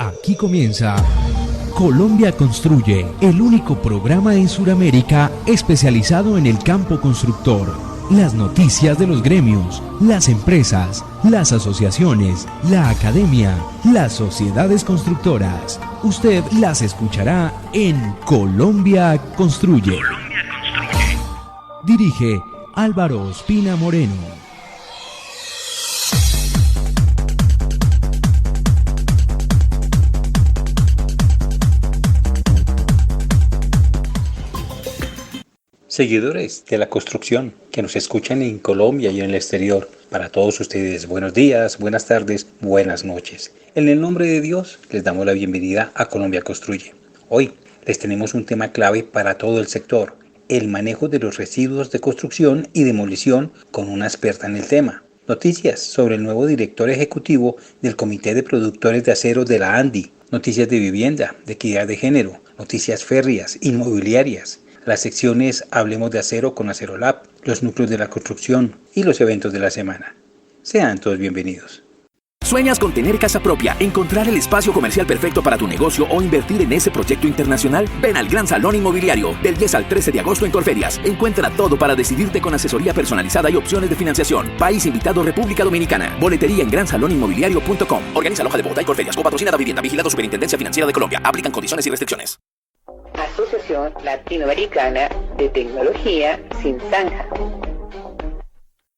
Aquí comienza Colombia Construye, el único programa en Sudamérica especializado en el campo constructor. Las noticias de los gremios, las empresas, las asociaciones, la academia, las sociedades constructoras. Usted las escuchará en Colombia Construye. Colombia Construye. Dirige Álvaro Ospina Moreno. Seguidores de la construcción que nos escuchan en Colombia y en el exterior, para todos ustedes, buenos días, buenas tardes, buenas noches. En el nombre de Dios, les damos la bienvenida a Colombia Construye. Hoy les tenemos un tema clave para todo el sector, el manejo de los residuos de construcción y demolición con una experta en el tema. Noticias sobre el nuevo director ejecutivo del Comité de Productores de Acero de la ANDI. Noticias de vivienda, de equidad de género, noticias férreas, inmobiliarias. Las secciones Hablemos de Acero con Acerolab, los núcleos de la construcción y los eventos de la semana. Sean todos bienvenidos. ¿Sueñas con tener casa propia, encontrar el espacio comercial perfecto para tu negocio o invertir en ese proyecto internacional? Ven al Gran Salón Inmobiliario del 10 al 13 de agosto en Corferias. Encuentra todo para decidirte con asesoría personalizada y opciones de financiación. País invitado República Dominicana. Boletería en gransalonинmobiliario.com. Organiza Loja de Bogotá y Corferias. Copatrocina la vivienda. Vigilado Superintendencia Financiera de Colombia. Aplican condiciones y restricciones. Asociación Latinoamericana de Tecnología Sin Zanja.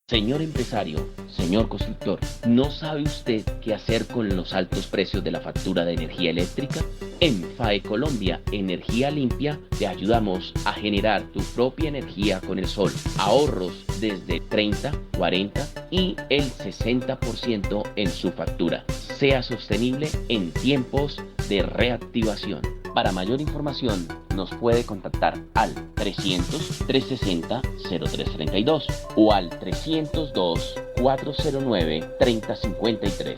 Señor empresario, señor constructor, ¿no sabe usted qué hacer con los altos precios de la factura de energía eléctrica? En FAE Colombia Energía Limpia te ayudamos a generar tu propia energía con el sol. Ahorros desde 30, 40 y el 60% en su factura. Sea sostenible en tiempos de reactivación. Para mayor información nos puede contactar al 300-360-0332 o al 302-409-3053.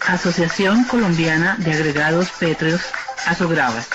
Asociación Colombiana de Agregados Pétreos, Asogravas.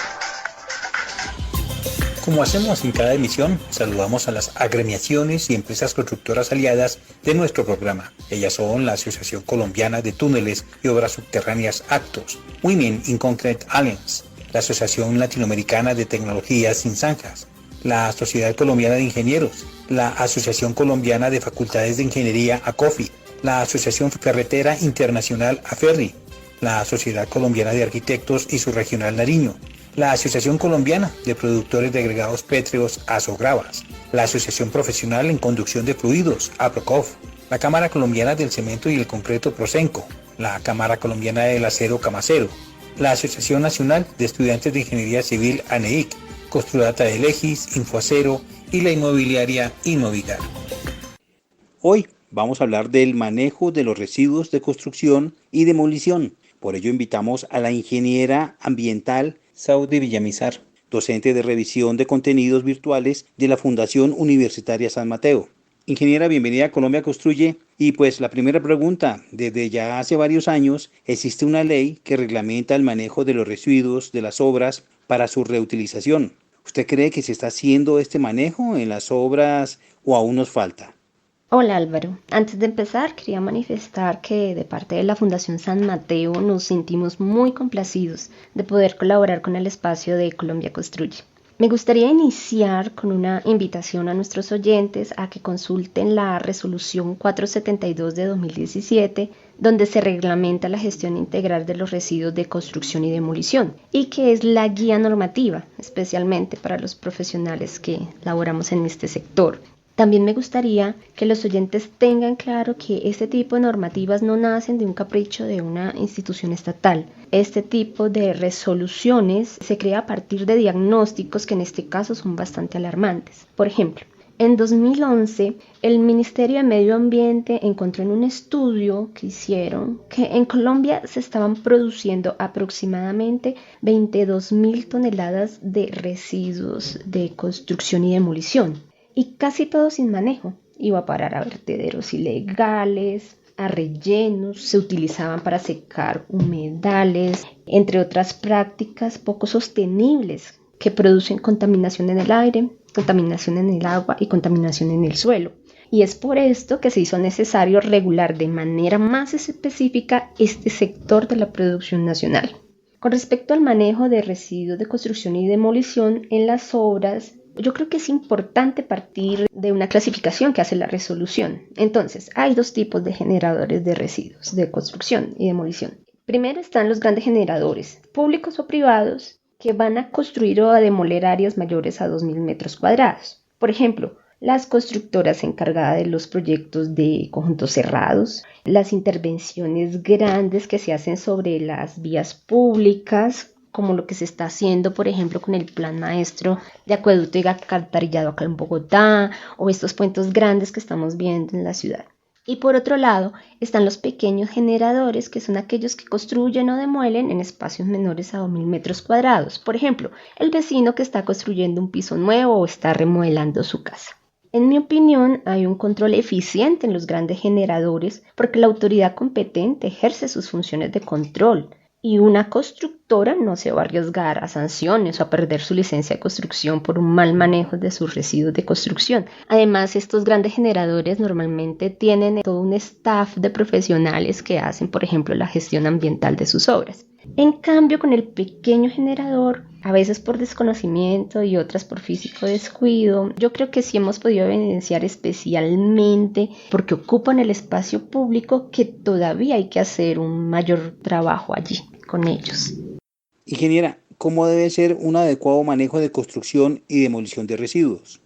Como hacemos en cada emisión, saludamos a las agremiaciones y empresas constructoras aliadas de nuestro programa. Ellas son la Asociación Colombiana de Túneles y Obras Subterráneas Actos, Women in Concrete Alliance, la Asociación Latinoamericana de Tecnología Sin Zanjas, la Sociedad Colombiana de Ingenieros, la Asociación Colombiana de Facultades de Ingeniería ACOFI, la Asociación Ferretera Internacional AFERRI, la Sociedad Colombiana de Arquitectos y su Regional Nariño, la Asociación Colombiana de Productores de Agregados Pétreos Asogravas, la Asociación Profesional en Conducción de Fluidos APROCOF, la Cámara Colombiana del Cemento y el Concreto Procenco, la Cámara Colombiana del Acero Camacero, la Asociación Nacional de Estudiantes de Ingeniería Civil ANEIC, Construdata de Legis, Infoacero y la inmobiliaria Inmovigar. Hoy vamos a hablar del manejo de los residuos de construcción y demolición. Por ello invitamos a la ingeniera ambiental Saudi Villamizar, docente de revisión de contenidos virtuales de la Fundación Universitaria San Mateo. Ingeniera, bienvenida a Colombia Construye. Y pues la primera pregunta, desde ya hace varios años existe una ley que reglamenta el manejo de los residuos de las obras para su reutilización. ¿Usted cree que se está haciendo este manejo en las obras o aún nos falta? Hola Álvaro, antes de empezar quería manifestar que de parte de la Fundación San Mateo nos sentimos muy complacidos de poder colaborar con el espacio de Colombia Construye. Me gustaría iniciar con una invitación a nuestros oyentes a que consulten la resolución 472 de 2017, donde se reglamenta la gestión integral de los residuos de construcción y demolición, y que es la guía normativa, especialmente para los profesionales que laboramos en este sector. También me gustaría que los oyentes tengan claro que este tipo de normativas no nacen de un capricho de una institución estatal. Este tipo de resoluciones se crea a partir de diagnósticos que en este caso son bastante alarmantes. Por ejemplo, en 2011, el Ministerio de Medio Ambiente encontró en un estudio que hicieron que en Colombia se estaban produciendo aproximadamente 22.000 toneladas de residuos de construcción y demolición. Y casi todo sin manejo. Iba a parar a vertederos ilegales, a rellenos, se utilizaban para secar humedales, entre otras prácticas poco sostenibles que producen contaminación en el aire, contaminación en el agua y contaminación en el suelo. y es por esto que se hizo necesario regular de manera más específica este sector de la producción nacional. Con respecto al manejo de residuos de construcción y demolición en las obras, yo creo que es importante partir de una clasificación que hace la resolución. Entonces, hay dos tipos de generadores de residuos de construcción y demolición. Primero están los grandes generadores, públicos o privados, que van a construir o a demoler áreas mayores a 2.000 metros cuadrados. Por ejemplo, las constructoras encargadas de los proyectos de conjuntos cerrados, las intervenciones grandes que se hacen sobre las vías públicas, como lo que se está haciendo, por ejemplo, con el plan maestro de acueducto y alcantarillado acá en Bogotá, o estos puentes grandes que estamos viendo en la ciudad. Y por otro lado, están los pequeños generadores, que son aquellos que construyen o demuelen en espacios menores a 2.000 metros cuadrados. Por ejemplo, el vecino que está construyendo un piso nuevo o está remodelando su casa. En mi opinión, hay un control eficiente en los grandes generadores porque la autoridad competente ejerce sus funciones de control y una constructora no se va a arriesgar a sanciones o a perder su licencia de construcción por un mal manejo de sus residuos de construcción. Además, estos grandes generadores normalmente tienen todo un staff de profesionales que hacen, por ejemplo, la gestión ambiental de sus obras. En cambio, con el pequeño generador, a veces por desconocimiento y otras por físico descuido, yo creo que sí hemos podido evidenciar especialmente porque ocupan el espacio público que todavía hay que hacer un mayor trabajo allí con ellos. Ingeniera, ¿cómo debe ser un adecuado manejo de construcción y demolición de residuos?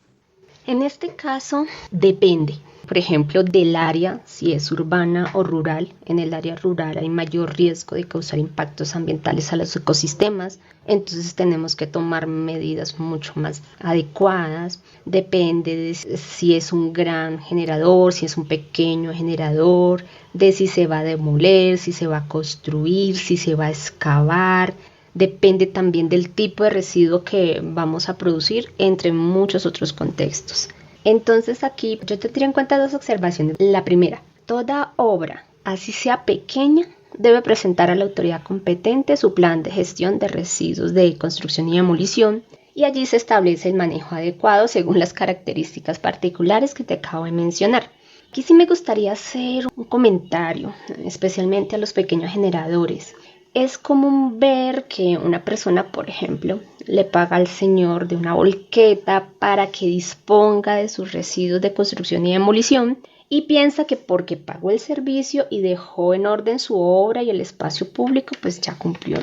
En este caso, depende. Por ejemplo, del área, si es urbana o rural. En el área rural hay mayor riesgo de causar impactos ambientales a los ecosistemas, entonces tenemos que tomar medidas mucho más adecuadas. Depende de si es un gran generador, si es un pequeño generador, de si se va a demoler, si se va a construir, si se va a excavar. Depende también del tipo de residuo que vamos a producir, entre muchos otros contextos. Entonces aquí yo tendría en cuenta dos observaciones. La primera, toda obra, así sea pequeña, debe presentar a la autoridad competente su plan de gestión de residuos de construcción y demolición y allí se establece el manejo adecuado según las características particulares que te acabo de mencionar. Aquí sí me gustaría hacer un comentario, especialmente a los pequeños generadores. Es común ver que una persona, por ejemplo, le paga al señor de una volqueta para que disponga de sus residuos de construcción y demolición y piensa que porque pagó el servicio y dejó en orden su obra y el espacio público, pues ya cumplió.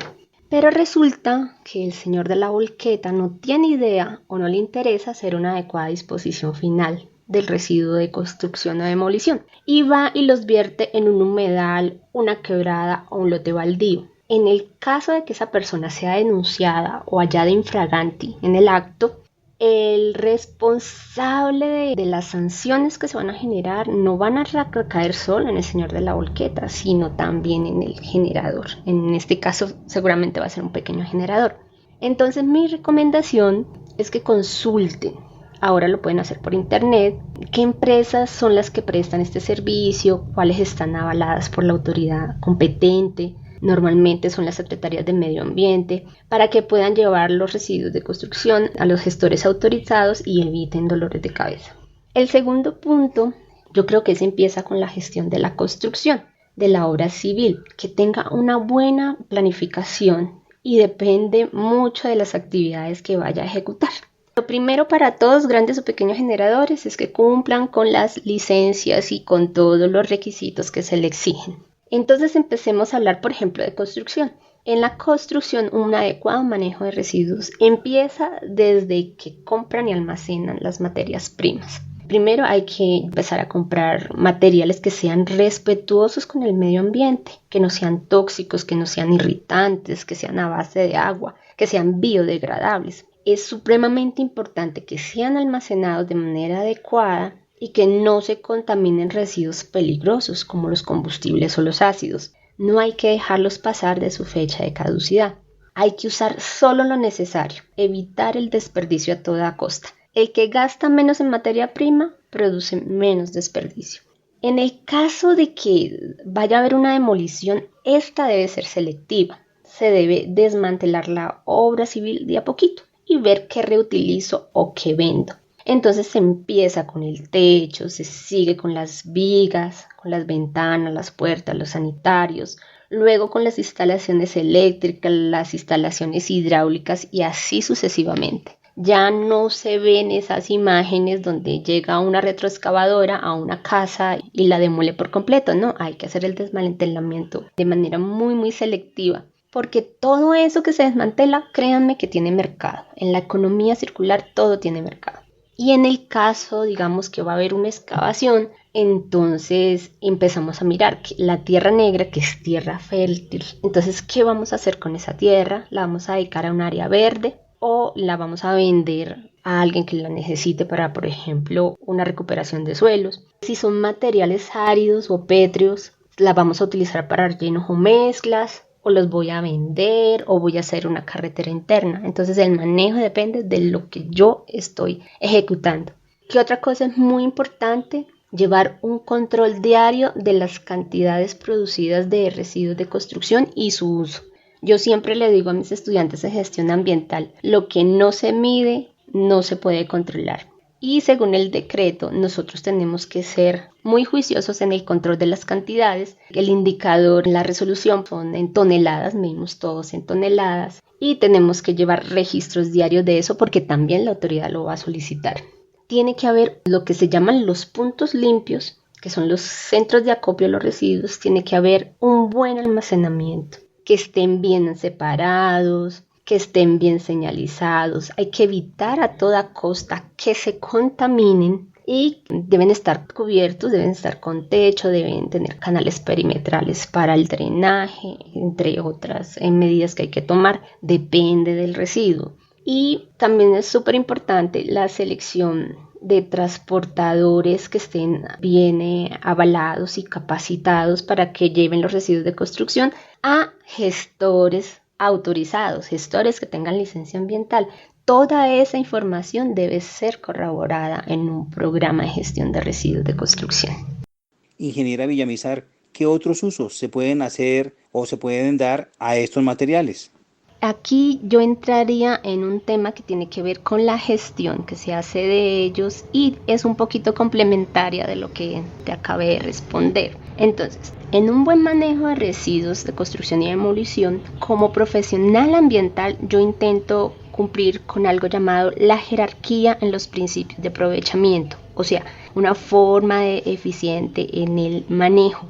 Pero resulta que el señor de la volqueta no tiene idea o no le interesa hacer una adecuada disposición final del residuo de construcción o demolición y va y los vierte en un humedal, una quebrada o un lote baldío. En el caso de que esa persona sea denunciada o hallada infraganti en el acto, el responsable de las sanciones que se van a generar no van a recaer solo en el señor de la volqueta, sino también en el generador. En este caso seguramente va a ser un pequeño generador. Entonces mi recomendación es que consulten. Ahora lo pueden hacer por internet. ¿Qué empresas son las que prestan este servicio? ¿Cuáles están avaladas por la autoridad competente? Normalmente son las secretarías de medio ambiente, para que puedan llevar los residuos de construcción a los gestores autorizados y eviten dolores de cabeza. El segundo punto, yo creo que se empieza con la gestión de la construcción, de la obra civil, que tenga una buena planificación y depende mucho de las actividades que vaya a ejecutar. Lo primero para todos, grandes o pequeños generadores, es que cumplan con las licencias y con todos los requisitos que se le exigen. Entonces empecemos a hablar, por ejemplo, de construcción. En la construcción, un adecuado manejo de residuos empieza desde que compran y almacenan las materias primas. Primero hay que empezar a comprar materiales que sean respetuosos con el medio ambiente, que no sean tóxicos, que no sean irritantes, que sean a base de agua, que sean biodegradables. Es supremamente importante que sean almacenados de manera adecuada y que no se contaminen residuos peligrosos como los combustibles o los ácidos. No hay que dejarlos pasar de su fecha de caducidad. Hay que usar solo lo necesario, evitar el desperdicio a toda costa. El que gasta menos en materia prima produce menos desperdicio. En el caso de que vaya a haber una demolición, esta debe ser selectiva. Se debe desmantelar la obra civil de a poquito y ver qué reutilizo o qué vendo. Entonces se empieza con el techo, se sigue con las vigas, con las ventanas, las puertas, los sanitarios, luego con las instalaciones eléctricas, las instalaciones hidráulicas y así sucesivamente. Ya no se ven esas imágenes donde llega una retroexcavadora a una casa y la demuele por completo, no, hay que hacer el desmantelamiento de manera muy selectiva, porque todo eso que se desmantela, créanme que tiene mercado. En la economía circular todo tiene mercado. Y en el caso, digamos que va a haber una excavación, entonces empezamos a mirar que la tierra negra, que es tierra fértil, entonces ¿qué vamos a hacer con esa tierra? ¿La vamos a dedicar a un área verde o la vamos a vender a alguien que la necesite para, por ejemplo, una recuperación de suelos? Si son materiales áridos o pétreos, la vamos a utilizar para rellenos o mezclas, o los voy a vender o voy a hacer una carretera interna. Entonces el manejo depende de lo que yo estoy ejecutando. ¿Qué otra cosa es muy importante? Llevar un control diario de las cantidades producidas de residuos de construcción y su uso. Yo siempre le digo a mis estudiantes de gestión ambiental, lo que no se mide no se puede controlar. Y según el decreto, nosotros tenemos que ser muy juiciosos en el control de las cantidades. El indicador, la resolución son en toneladas, medimos todos en toneladas. Y tenemos que llevar registros diarios de eso porque también la autoridad lo va a solicitar. Tiene que haber lo que se llaman los puntos limpios, que son los centros de acopio de los residuos. Tiene que haber un buen almacenamiento, que estén bien separados, que estén bien señalizados. Hay que evitar a toda costa que se contaminen y deben estar cubiertos, deben estar con techo, deben tener canales perimetrales para el drenaje, entre otras medidas que hay que tomar, depende del residuo. Y también es súper importante la selección de transportadores que estén bien avalados y capacitados para que lleven los residuos de construcción a gestores autorizados, gestores que tengan licencia ambiental. Toda esa información debe ser corroborada en un programa de gestión de residuos de construcción. Ingeniera Villamizar, ¿qué otros usos se pueden hacer o se pueden dar a estos materiales? Aquí yo entraría en un tema que tiene que ver con la gestión que se hace de ellos y es un poquito complementaria de lo que te acabé de responder. Entonces, en un buen manejo de residuos de construcción y demolición, como profesional ambiental, yo intento cumplir con algo llamado la jerarquía en los principios de aprovechamiento, o sea, una forma eficiente en el manejo.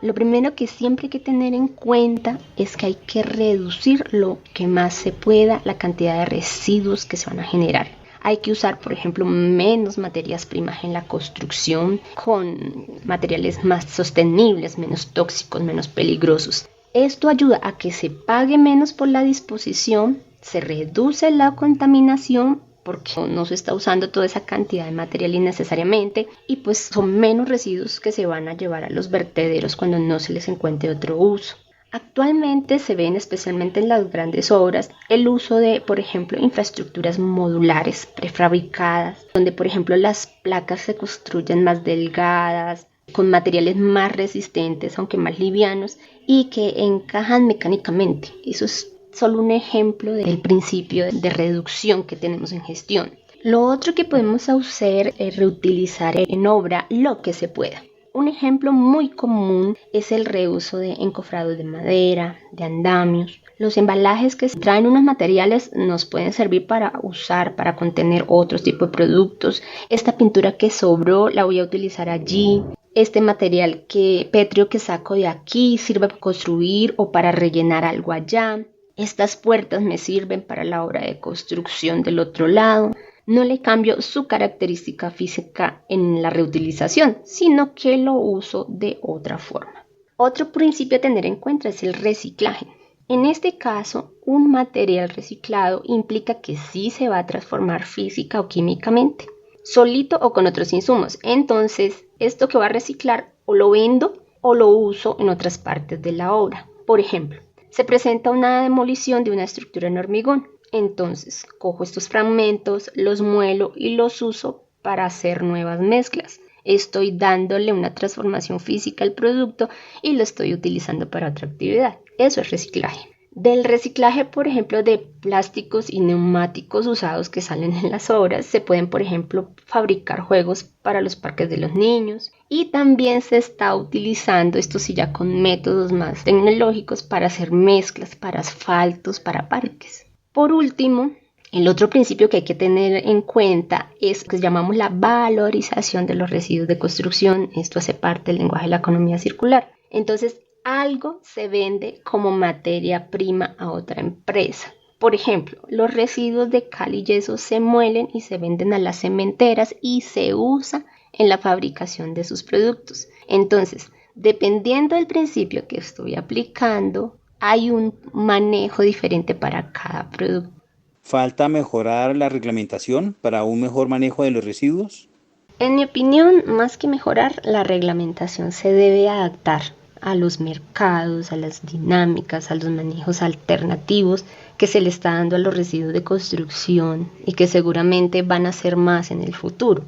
Lo primero que siempre hay que tener en cuenta es que hay que reducir lo que más se pueda la cantidad de residuos que se van a generar. Hay que usar, por ejemplo, menos materias primas en la construcción con materiales más sostenibles, menos tóxicos, menos peligrosos. Esto ayuda a que se pague menos por la disposición, se reduce la contaminación porque no se está usando toda esa cantidad de material innecesariamente y pues son menos residuos que se van a llevar a los vertederos cuando no se les encuentre otro uso. Actualmente se ven, especialmente en las grandes obras, el uso de, por ejemplo, infraestructuras modulares prefabricadas, donde, por ejemplo, las placas se construyen más delgadas, con materiales más resistentes, aunque más livianos, y que encajan mecánicamente. Eso es solo un ejemplo del principio de reducción que tenemos en gestión. Lo otro que podemos hacer es reutilizar en obra lo que se pueda. Un ejemplo muy común es el reuso de encofrados de madera, de andamios. Los embalajes que traen unos materiales nos pueden servir para usar, para contener otros tipos de productos. Esta pintura que sobró la voy a utilizar allí. Este material pétreo que saco de aquí sirve para construir o para rellenar algo allá. Estas puertas me sirven para la obra de construcción del otro lado. No le cambio su característica física en la reutilización, sino que lo uso de otra forma. Otro principio a tener en cuenta es el reciclaje. En este caso, un material reciclado implica que sí se va a transformar física o químicamente, solito o con otros insumos. Entonces, esto que va a reciclar o lo vendo o lo uso en otras partes de la obra. Por ejemplo, se presenta una demolición de una estructura en hormigón. Entonces, cojo estos fragmentos, los muelo y los uso para hacer nuevas mezclas. Estoy dándole una transformación física al producto y lo estoy utilizando para otra actividad. Eso es reciclaje. Del reciclaje, por ejemplo, de plásticos y neumáticos usados que salen en las obras, se pueden, por ejemplo, fabricar juegos para los parques de los niños, y también se está utilizando, esto sí ya con métodos más tecnológicos, para hacer mezclas para asfaltos, para parques. Por último, el otro principio que hay que tener en cuenta es lo que llamamos la valorización de los residuos de construcción. Esto hace parte del lenguaje de la economía circular. Entonces, algo se vende como materia prima a otra empresa. Por ejemplo, los residuos de cal y yeso se muelen y se venden a las cementeras y se usa en la fabricación de sus productos. Entonces, dependiendo del principio que estoy aplicando, hay un manejo diferente para cada producto. ¿Falta mejorar la reglamentación para un mejor manejo de los residuos? En mi opinión, más que mejorar, la reglamentación se debe adaptar a los mercados, a las dinámicas, a los manejos alternativos que se le está dando a los residuos de construcción y que seguramente van a ser más en el futuro.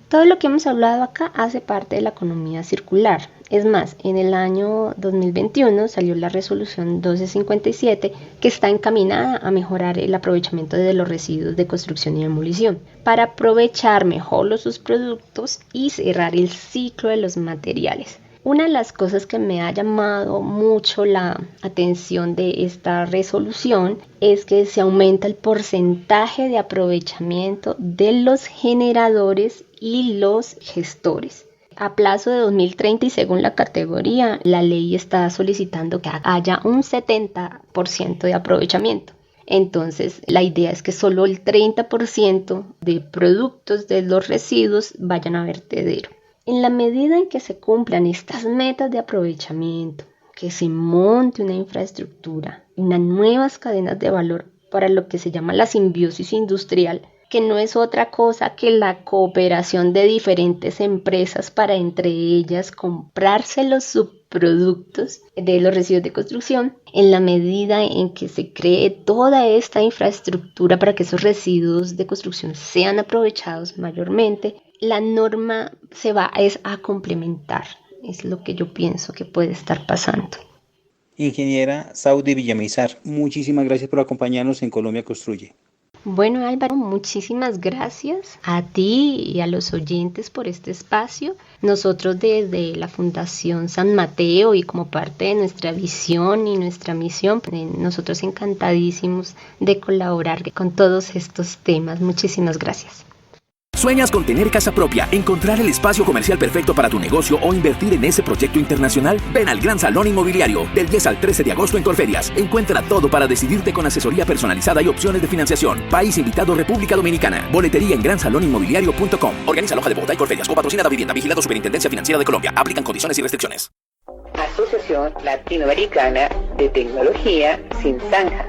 Todo lo que hemos hablado acá hace parte de la economía circular. Es más, en el año 2021 salió la resolución 1257 que está encaminada a mejorar el aprovechamiento de los residuos de construcción y demolición para aprovechar mejor los subproductos y cerrar el ciclo de los materiales. Una de las cosas que me ha llamado mucho la atención de esta resolución es que se aumenta el porcentaje de aprovechamiento de los generadores y los gestores. A plazo de 2030 y según la categoría, la ley está solicitando que haya un 70% de aprovechamiento. Entonces, la idea es que solo el 30% de productos de los residuos vayan a vertedero. En la medida en que se cumplan estas metas de aprovechamiento, que se monte una infraestructura, unas nuevas cadenas de valor para lo que se llama la simbiosis industrial, que no es otra cosa que la cooperación de diferentes empresas para entre ellas comprarse los subproductos de los residuos de construcción, en la medida en que se cree toda esta infraestructura para que esos residuos de construcción sean aprovechados mayormente, la norma se va a complementar. Es lo que yo pienso que puede estar pasando. Ingeniera Saudi Villamizar, muchísimas gracias por acompañarnos en Colombia Construye. Bueno, Álvaro, muchísimas gracias a ti y a los oyentes por este espacio. Nosotros desde la Fundación San Mateo y como parte de nuestra visión y nuestra misión, nosotros encantadísimos de colaborar con todos estos temas. Muchísimas gracias. ¿Sueñas con tener casa propia, encontrar el espacio comercial perfecto para tu negocio o invertir en ese proyecto internacional? Ven al Gran Salón Inmobiliario, del 10 al 13 de agosto en Corferias. Encuentra todo para decidirte con asesoría personalizada y opciones de financiación. País invitado República Dominicana. Boletería en gransalóninmobiliario.com. Organiza Loja de Bogotá y Corferias. Copatrocina la vivienda. Vigilado Superintendencia Financiera de Colombia. Aplican condiciones y restricciones. Asociación Latinoamericana de Tecnología Sin Zanja.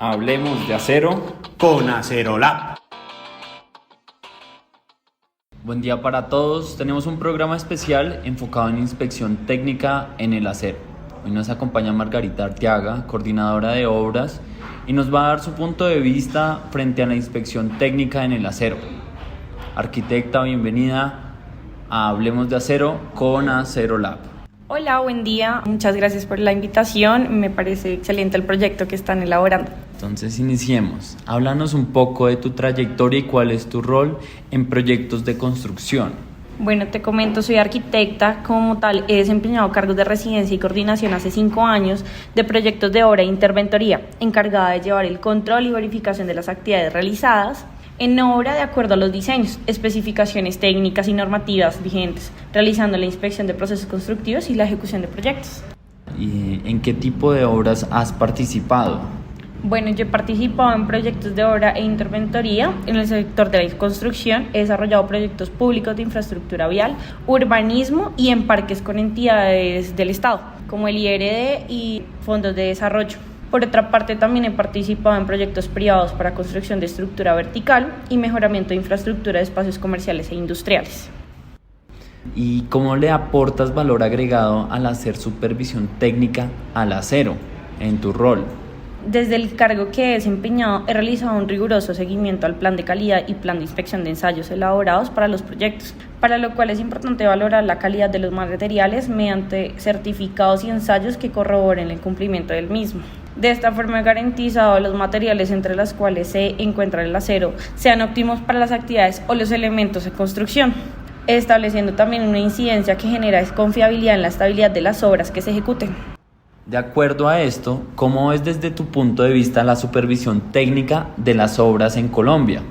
Hablemos de acero con Acerolab. Buen día para todos. Tenemos un programa especial enfocado en inspección técnica en el acero. Hoy nos acompaña Margarita Arteaga, coordinadora de obras, y nos va a dar su punto de vista frente a la inspección técnica en el acero. Arquitecta, bienvenida a Hablemos de acero con Acerolab. Hola, buen día. Muchas gracias por la invitación. Me parece excelente el proyecto que están elaborando. Entonces iniciemos. Háblanos un poco de tu trayectoria y cuál es tu rol en proyectos de construcción. Bueno, te comento, soy arquitecta. Como tal, he desempeñado cargos de residencia y coordinación hace 5 años de proyectos de obra e interventoría, encargada de llevar el control y verificación de las actividades realizadas en obra de acuerdo a los diseños, especificaciones técnicas y normativas vigentes, realizando la inspección de procesos constructivos y la ejecución de proyectos. ¿Y en qué tipo de obras has participado? Bueno, yo he participado en proyectos de obra e interventoría en el sector de la construcción. He desarrollado proyectos públicos de infraestructura vial, urbanismo y en parques con entidades del Estado, como el IRD y fondos de desarrollo. Por otra parte, también he participado en proyectos privados para construcción de estructura vertical y mejoramiento de infraestructura de espacios comerciales e industriales. ¿Y cómo le aportas valor agregado al hacer supervisión técnica al acero en tu rol? Desde el cargo que he desempeñado he realizado un riguroso seguimiento al plan de calidad y plan de inspección de ensayos elaborados para los proyectos, para lo cual es importante valorar la calidad de los materiales mediante certificados y ensayos que corroboren el cumplimiento del mismo. De esta forma he garantizado los materiales entre los cuales se encuentra el acero sean óptimos para las actividades o los elementos de construcción, estableciendo también una incidencia que genera desconfiabilidad en la estabilidad de las obras que se ejecuten. De acuerdo a esto, ¿cómo es desde tu punto de vista la supervisión técnica de las obras en Colombia?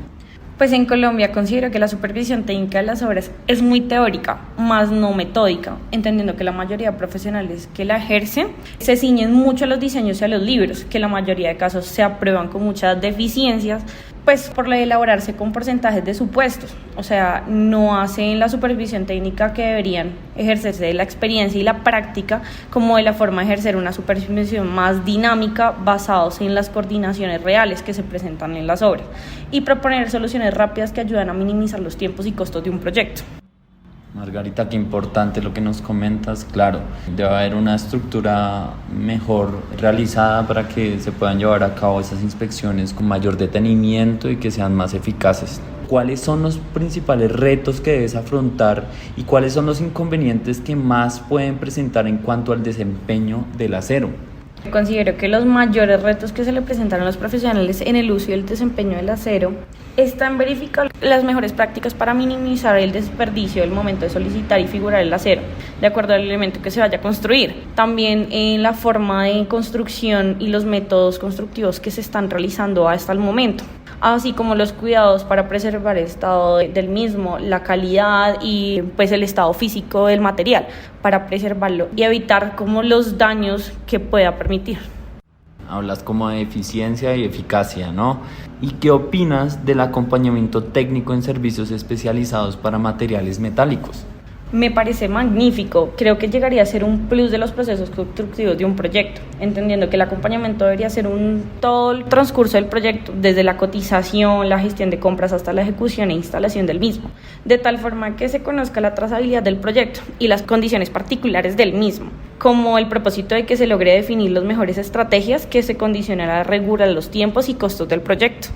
Pues en Colombia considero que la supervisión técnica de las obras es muy teórica, más no metódica, entendiendo que la mayoría de profesionales que la ejercen se ciñen mucho a los diseños y a los libros, que en la mayoría de casos se aprueban con muchas deficiencias, pues por elaborarse con porcentajes de supuestos, o sea, no hacen la supervisión técnica que deberían ejercerse de la experiencia y la práctica, como de la forma de ejercer una supervisión más dinámica basados en las coordinaciones reales que se presentan en las obras y proponer soluciones rápidas que ayudan a minimizar los tiempos y costos de un proyecto. Margarita, qué importante lo que nos comentas. Claro, debe haber una estructura mejor realizada para que se puedan llevar a cabo esas inspecciones con mayor detenimiento y que sean más eficaces. ¿Cuáles son los principales retos que debes afrontar y cuáles son los inconvenientes que más pueden presentar en cuanto al desempeño del acero? Considero que los mayores retos que se le presentan a los profesionales en el uso y el desempeño del acero están en verificar las mejores prácticas para minimizar el desperdicio del momento de solicitar y figurar el acero, de acuerdo al elemento que se vaya a construir. También en la forma de construcción y los métodos constructivos que se están realizando hasta el momento, así como los cuidados para preservar el estado del mismo, la calidad y pues el estado físico del material para preservarlo y evitar como los daños que pueda permitir. Hablas como de eficiencia y eficacia, ¿no? ¿Y qué opinas del acompañamiento técnico en servicios especializados para materiales metálicos? Me parece magnífico, creo que llegaría a ser un plus de los procesos constructivos de un proyecto, entendiendo que el acompañamiento debería ser todo el transcurso del proyecto, desde la cotización, la gestión de compras hasta la ejecución e instalación del mismo, de tal forma que se conozca la trazabilidad del proyecto y las condiciones particulares del mismo, como el propósito de que se logre definir las mejores estrategias que se condicionan a regular los tiempos y costos del proyecto.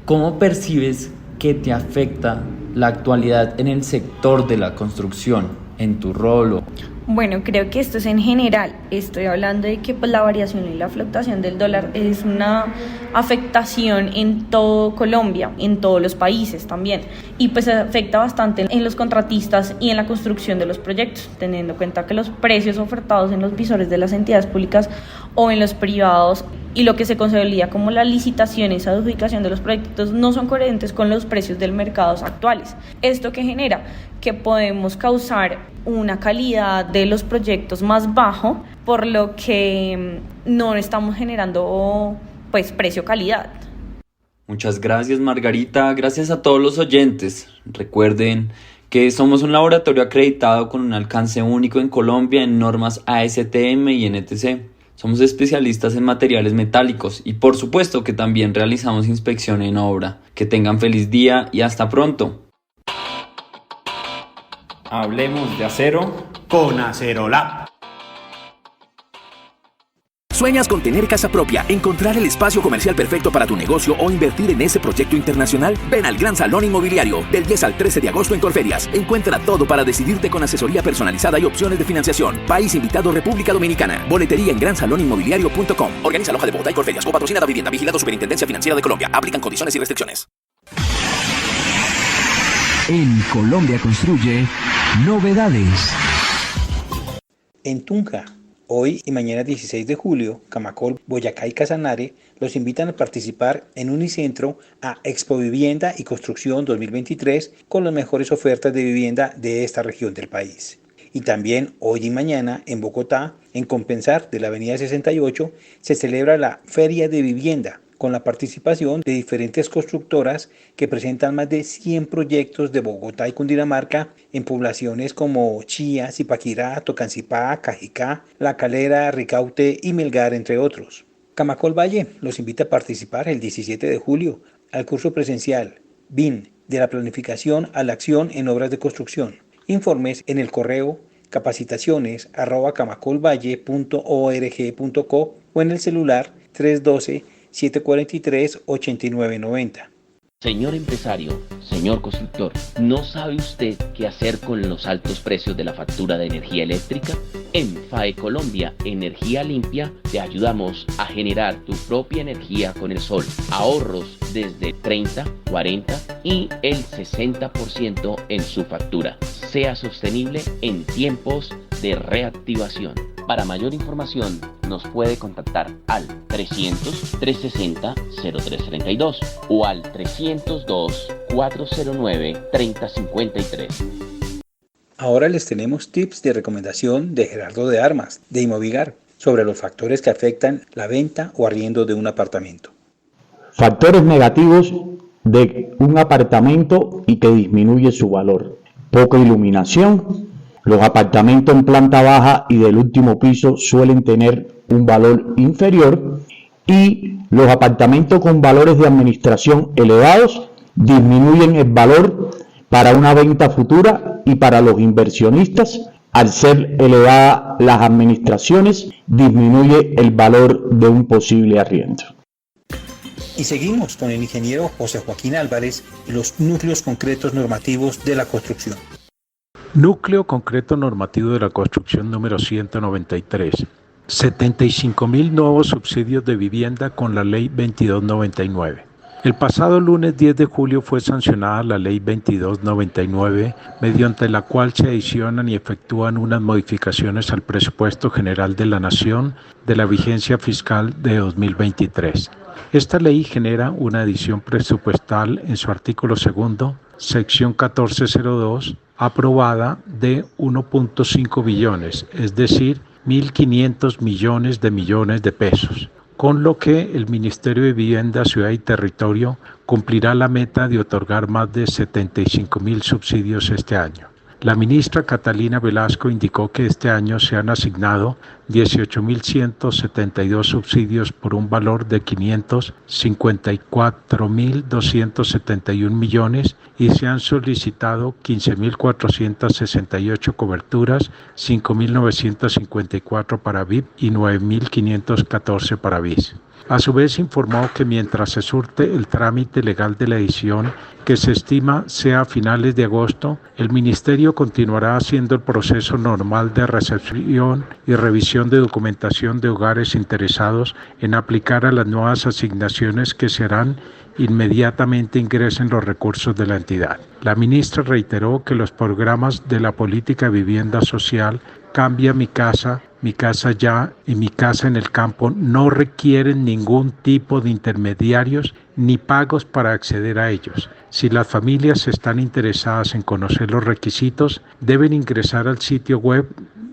¿Cómo percibes que te afecta la actualidad en el sector de la construcción, en tu rol? Bueno, creo que esto es en general. Estoy hablando de que la variación y la fluctuación del dólar es una afectación en todo Colombia, en todos los países también. Y pues afecta bastante en los contratistas y en la construcción de los proyectos, teniendo en cuenta que los precios ofertados en los visores de las entidades públicas o en los privados y lo que se consolida como las licitaciones y adjudicación de los proyectos no son coherentes con los precios del mercado actuales. ¿Esto qué genera? Que podemos causar una calidad de los proyectos más bajo, por lo que no estamos generando pues precio-calidad. Muchas gracias, Margarita. Gracias a todos los oyentes. Recuerden que somos un laboratorio acreditado con un alcance único en Colombia en normas ASTM y NTC. Somos especialistas en materiales metálicos y por supuesto que también realizamos inspección en obra. Que tengan feliz día y hasta pronto. Hablemos de acero con Acerolab. ¿Sueñas con tener casa propia, encontrar el espacio comercial perfecto para tu negocio o invertir en ese proyecto internacional? Ven al Gran Salón Inmobiliario, del 10 al 13 de agosto en Corferias. Encuentra todo para decidirte con asesoría personalizada y opciones de financiación. País invitado República Dominicana. Boletería en gransalóninmobiliario.com. Organiza Loja de Bogotá y Corferias. Copatrocina Vivienda. Vigilado Superintendencia Financiera de Colombia. Aplican condiciones y restricciones. En Colombia Construye, novedades. En Tunja, hoy y mañana 16 de julio, Camacol, Boyacá y Casanare los invitan a participar en Unicentro a Expo Vivienda y Construcción 2023 con las mejores ofertas de vivienda de esta región del país. Y también hoy y mañana en Bogotá, en Compensar de la Avenida 68, se celebra la Feria de Vivienda, con la participación de diferentes constructoras que presentan más de 100 proyectos de Bogotá y Cundinamarca en poblaciones como Chía, Zipaquirá, Tocancipá, Cajicá, La Calera, Ricaute y Melgar, entre otros. Camacol Valle los invita a participar el 17 de julio al curso presencial BIN, de la planificación a la acción en obras de construcción. Informes en el correo capacitaciones@camacolvalle.org.co o en el celular 312-743-8990. Señor empresario, señor constructor, ¿no sabe usted qué hacer con los altos precios de la factura de energía eléctrica? En FAE Colombia Energía Limpia te ayudamos a generar tu propia energía con el sol. Ahorros desde 30, 40 y el 60% en su factura. Sea sostenible en tiempos de reactivación. Para mayor información nos puede contactar al 300-360-0332 o al 302-409-3053. Ahora les tenemos tips de recomendación de Gerardo de Armas, de Inmovigar, sobre los factores que afectan la venta o arriendo de un apartamento. Factores negativos de un apartamento y que disminuye su valor. Poca iluminación. Los apartamentos en planta baja y del último piso suelen tener un valor inferior y los apartamentos con valores de administración elevados disminuyen el valor para una venta futura y para los inversionistas. Al ser elevadas las administraciones, disminuye el valor de un posible arriendo. Y seguimos con el ingeniero José Joaquín Álvarez y los núcleos concretos normativos de la construcción. Núcleo concreto normativo de la construcción número 193. 75.000 nuevos subsidios de vivienda con la ley 2299. El pasado lunes 10 de julio fue sancionada la ley 2299, mediante la cual se adicionan y efectúan unas modificaciones al presupuesto general de la Nación de la vigencia fiscal de 2023. Esta ley genera una adición presupuestal en su artículo segundo, sección 1402, aprobada de 1.5 billones, es decir, 1.500 millones de pesos, con lo que el Ministerio de Vivienda, Ciudad y Territorio cumplirá la meta de otorgar más de 75.000 subsidios este año. La ministra Catalina Velasco indicó que este año se han asignado 18.172 subsidios por un valor de 554.271 millones y se han solicitado 15.468 coberturas, 5.954 para VIP y 9.514 para BIS. A su vez informó que mientras se surte el trámite legal de la edición, que se estima sea a finales de agosto, el Ministerio continuará haciendo el proceso normal de recepción y revisión de documentación de hogares interesados en aplicar a las nuevas asignaciones que se harán inmediatamente ingresen los recursos de la entidad. La ministra reiteró que los programas de la política de vivienda social Cambia mi casa ya y Mi casa en el campo no requieren ningún tipo de intermediarios ni pagos para acceder a ellos. Si las familias están interesadas en conocer los requisitos, deben ingresar al sitio web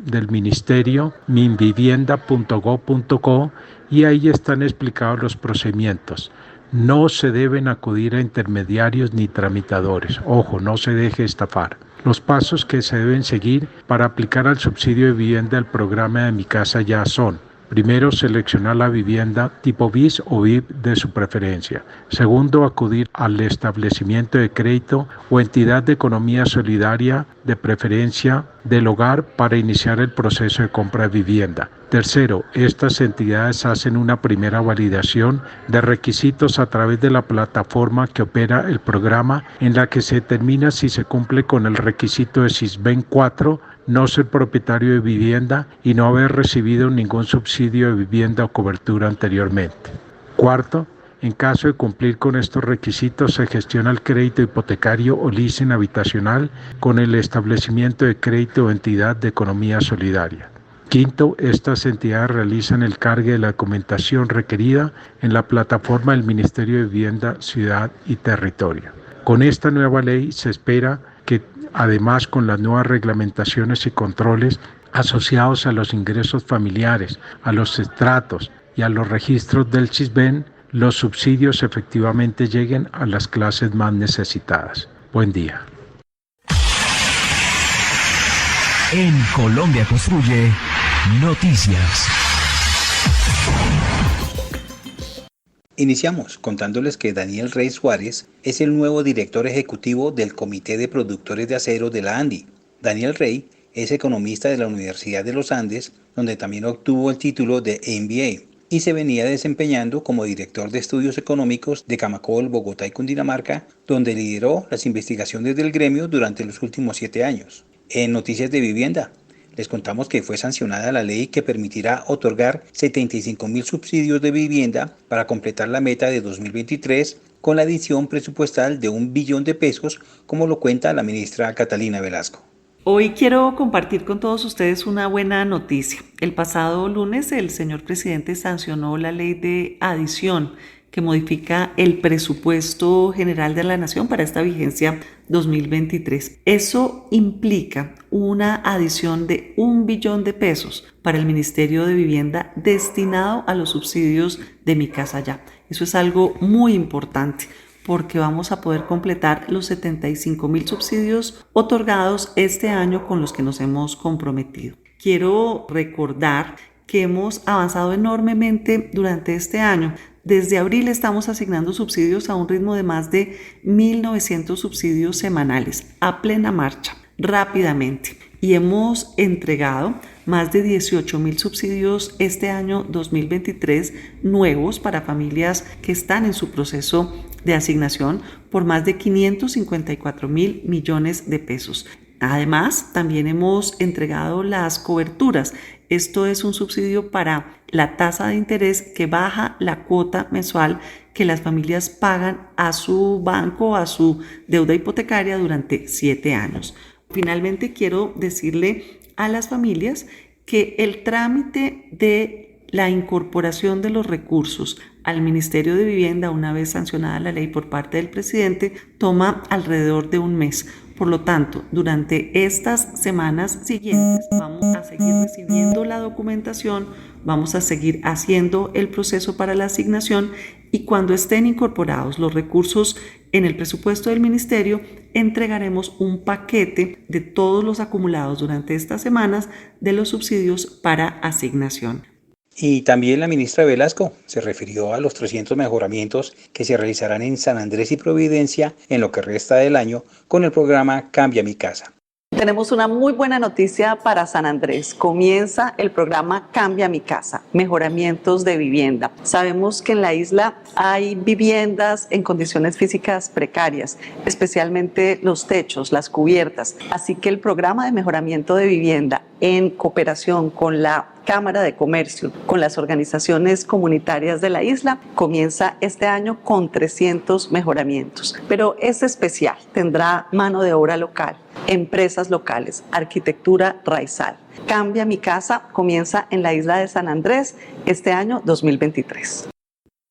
del Ministerio minvivienda.gov.co y ahí están explicados los procedimientos. No se deben acudir a intermediarios ni tramitadores. Ojo, no se deje estafar. Los pasos que se deben seguir para aplicar al subsidio de vivienda del programa de Mi Casa Ya son: primero, seleccionar la vivienda tipo BIS o VIP de su preferencia. Segundo, acudir al establecimiento de crédito o entidad de economía solidaria de preferencia del hogar para iniciar el proceso de compra de vivienda. Tercero, estas entidades hacen una primera validación de requisitos a través de la plataforma que opera el programa, en la que se determina si se cumple con el requisito de SISBEN 4, no ser propietario de vivienda y no haber recibido ningún subsidio de vivienda o cobertura anteriormente. Cuarto, en caso de cumplir con estos requisitos, se gestiona el crédito hipotecario o leasing habitacional con el establecimiento de crédito o entidad de economía solidaria. Quinto, estas entidades realizan el cargue de la documentación requerida en la plataforma del Ministerio de Vivienda, Ciudad y Territorio. Con esta nueva ley se espera que, además, con las nuevas reglamentaciones y controles asociados a los ingresos familiares, a los estratos y a los registros del SISBEN, los subsidios efectivamente lleguen a las clases más necesitadas. Buen día. En Colombia Construye, noticias. Iniciamos contándoles que Daniel Rey Suárez es el nuevo director ejecutivo del Comité de Productores de Acero de la ANDI. Daniel Rey es economista de la Universidad de los Andes, donde también obtuvo el título de MBA. y se venía desempeñando como director de estudios económicos de Camacol, Bogotá y Cundinamarca, donde lideró las investigaciones del gremio durante los últimos 7 años. En Noticias de Vivienda, les contamos que fue sancionada la ley que permitirá otorgar 75.000 subsidios de vivienda para completar la meta de 2023 con la adición presupuestal de 1 billón de pesos, como lo cuenta la ministra Catalina Velasco. Hoy quiero compartir con todos ustedes una buena noticia. El pasado lunes el señor presidente sancionó la ley de adición que modifica el presupuesto general de la Nación para esta vigencia 2023. Eso implica una adición de 1 billón de pesos para el Ministerio de Vivienda destinado a los subsidios de Mi Casa Ya. Eso es algo muy importante, porque vamos a poder completar los 75.000 subsidios otorgados este año con los que nos hemos comprometido. Quiero recordar que hemos avanzado enormemente durante este año. Desde abril estamos asignando subsidios a un ritmo de más de 1.900 subsidios semanales, a plena marcha, rápidamente. Y hemos entregado más de 18.000 subsidios este año 2023 nuevos para familias que están en su proceso de asignación por más de 554.000 millones de pesos. Además, también hemos entregado las coberturas. Esto es un subsidio para la tasa de interés que baja la cuota mensual que las familias pagan a su banco, a su deuda hipotecaria durante 7 años. Finalmente, quiero decirle a las familias que el trámite de la incorporación de los recursos al Ministerio de Vivienda, una vez sancionada la ley por parte del presidente, toma alrededor de 1 mes. Por lo tanto, durante estas semanas siguientes vamos a seguir recibiendo la documentación, vamos a seguir haciendo el proceso para la asignación y cuando estén incorporados los recursos en el presupuesto del ministerio, entregaremos un paquete de todos los acumulados durante estas semanas de los subsidios para asignación. Y también la ministra Velasco se refirió a los 300 mejoramientos que se realizarán en San Andrés y Providencia en lo que resta del año con el programa Cambia Mi Casa. Tenemos una muy buena noticia para San Andrés. Comienza el programa Cambia Mi Casa, mejoramientos de vivienda. Sabemos que en la isla hay viviendas en condiciones físicas precarias, especialmente los techos, las cubiertas. Así que el programa de mejoramiento de vivienda en cooperación con la Cámara de Comercio, con las organizaciones comunitarias de la isla, comienza este año con 300 mejoramientos. Pero es especial, tendrá mano de obra local, empresas locales, arquitectura raizal. Cambia Mi Casa comienza en la isla de San Andrés este año 2023.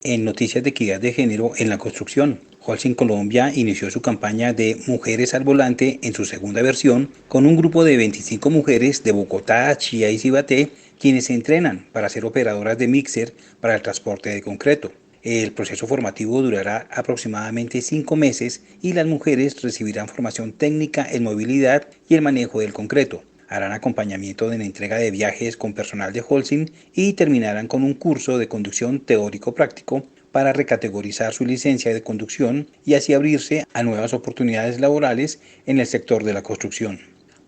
En noticias de equidad de género en la construcción, Holcim Colombia inició su campaña de Mujeres al Volante en su segunda versión con un grupo de 25 mujeres de Bogotá, Chía y Cibaté, quienes se entrenan para ser operadoras de mixer para el transporte de concreto. El proceso formativo durará aproximadamente 5 meses y las mujeres recibirán formación técnica en movilidad y el manejo del concreto. Harán acompañamiento de la entrega de viajes con personal de Holcim y terminarán con un curso de conducción teórico-práctico para recategorizar su licencia de conducción y así abrirse a nuevas oportunidades laborales en el sector de la construcción.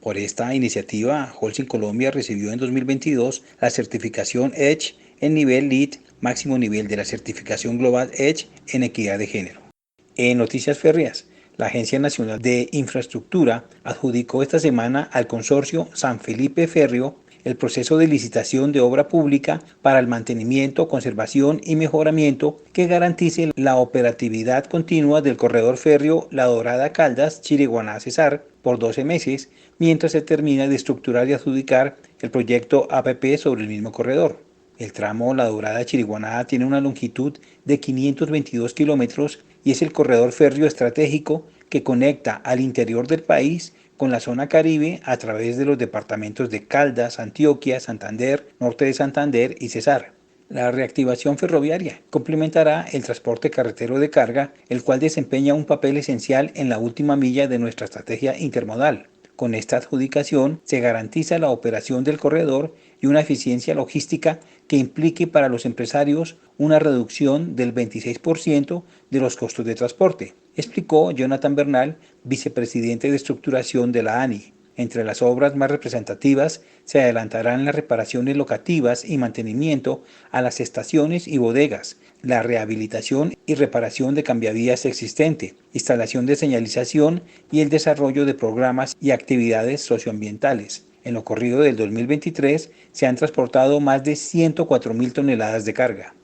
Por esta iniciativa, Holcim Colombia recibió en 2022 la certificación EDGE en nivel LEED, máximo nivel de la certificación Global EDGE en equidad de género. En noticias férreas, la Agencia Nacional de Infraestructura adjudicó esta semana al consorcio San Felipe Férreo el proceso de licitación de obra pública para el mantenimiento, conservación y mejoramiento que garantice la operatividad continua del corredor férreo La Dorada Caldas, Chiriguaná Cesar por 12 meses, mientras se termina de estructurar y adjudicar el proyecto APP sobre el mismo corredor. El tramo La Dorada Chiriguaná tiene una longitud de 522 kilómetros y es el corredor férreo estratégico que conecta al interior del país con la zona Caribe a través de los departamentos de Caldas, Antioquia, Santander, Norte de Santander y Cesar. La reactivación ferroviaria complementará el transporte carretero de carga, el cual desempeña un papel esencial en la última milla de nuestra estrategia intermodal. Con esta adjudicación se garantiza la operación del corredor y una eficiencia logística que implique para los empresarios una reducción del 26% de los costos de transporte, explicó Jonathan Bernal, vicepresidente de estructuración de la ANI. Entre las obras más representativas se adelantarán las reparaciones locativas y mantenimiento a las estaciones y bodegas, la rehabilitación y reparación de cambiavías existente, instalación de señalización y el desarrollo de programas y actividades socioambientales. En lo corrido del 2023 se han transportado más de 104.000 toneladas de carga.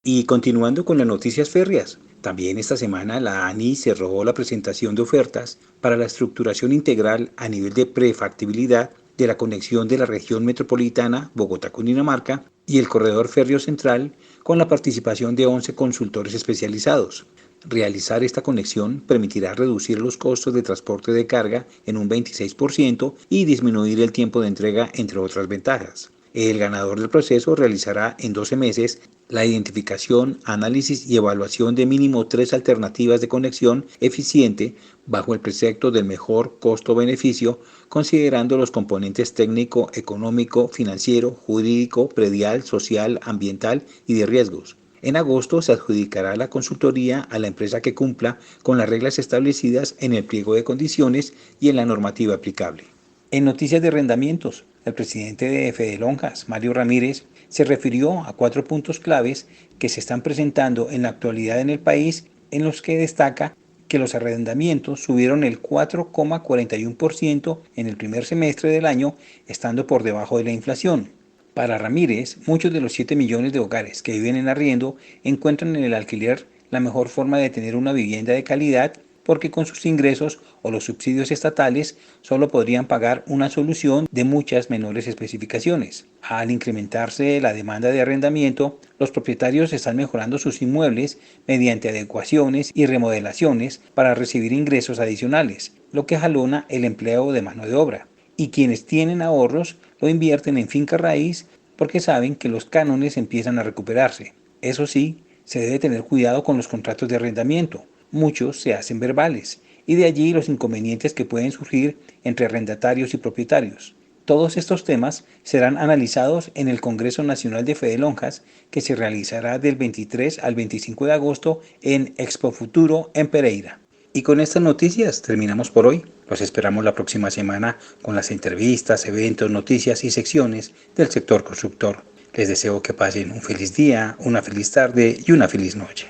Y continuando con las noticias férreas, también esta semana la ANI cerró la presentación de ofertas para la estructuración integral a nivel de prefactibilidad de la conexión de la región metropolitana Bogotá-Cundinamarca y el corredor férreo central con la participación de 11 consultores especializados. Realizar esta conexión permitirá reducir los costos de transporte de carga en un 26% y disminuir el tiempo de entrega, entre otras ventajas. El ganador del proceso realizará en 12 meses la identificación, análisis y evaluación de mínimo 3 alternativas de conexión eficiente bajo el precepto del mejor costo-beneficio, considerando los componentes técnico, económico, financiero, jurídico, predial, social, ambiental y de riesgos. En agosto se adjudicará la consultoría a la empresa que cumpla con las reglas establecidas en el pliego de condiciones y en la normativa aplicable. En noticias de arrendamientos, el presidente de Fedelonjas, Mario Ramírez, se refirió a 4 puntos claves que se están presentando en la actualidad en el país, en los que destaca que los arrendamientos subieron el 4,41% en el primer semestre del año, estando por debajo de la inflación. Para Ramírez, muchos de los 7 millones de hogares que viven en arriendo encuentran en el alquiler la mejor forma de tener una vivienda de calidad, porque con sus ingresos o los subsidios estatales solo podrían pagar una solución de muchas menores especificaciones. Al incrementarse la demanda de arrendamiento, los propietarios están mejorando sus inmuebles mediante adecuaciones y remodelaciones para recibir ingresos adicionales, lo que jalona el empleo de mano de obra. Y quienes tienen ahorros lo invierten en finca raíz porque saben que los cánones empiezan a recuperarse. Eso sí, se debe tener cuidado con los contratos de arrendamiento. Muchos se hacen verbales, y de allí los inconvenientes que pueden surgir entre arrendatarios y propietarios. Todos estos temas serán analizados en el Congreso Nacional de Fedelonjas, que se realizará del 23 al 25 de agosto en Expo Futuro en Pereira. Y con estas noticias terminamos por hoy. Los esperamos la próxima semana con las entrevistas, eventos, noticias y secciones del sector constructor. Les deseo que pasen un feliz día, una feliz tarde y una feliz noche.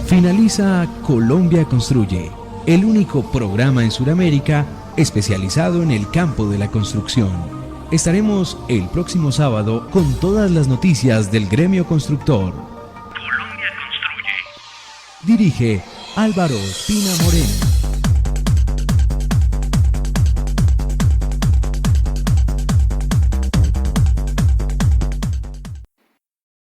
Finaliza Colombia Construye, el único programa en Sudamérica especializado en el campo de la construcción. Estaremos el próximo sábado con todas las noticias del gremio constructor. Colombia Construye. Dirige Álvaro Espina Moreno.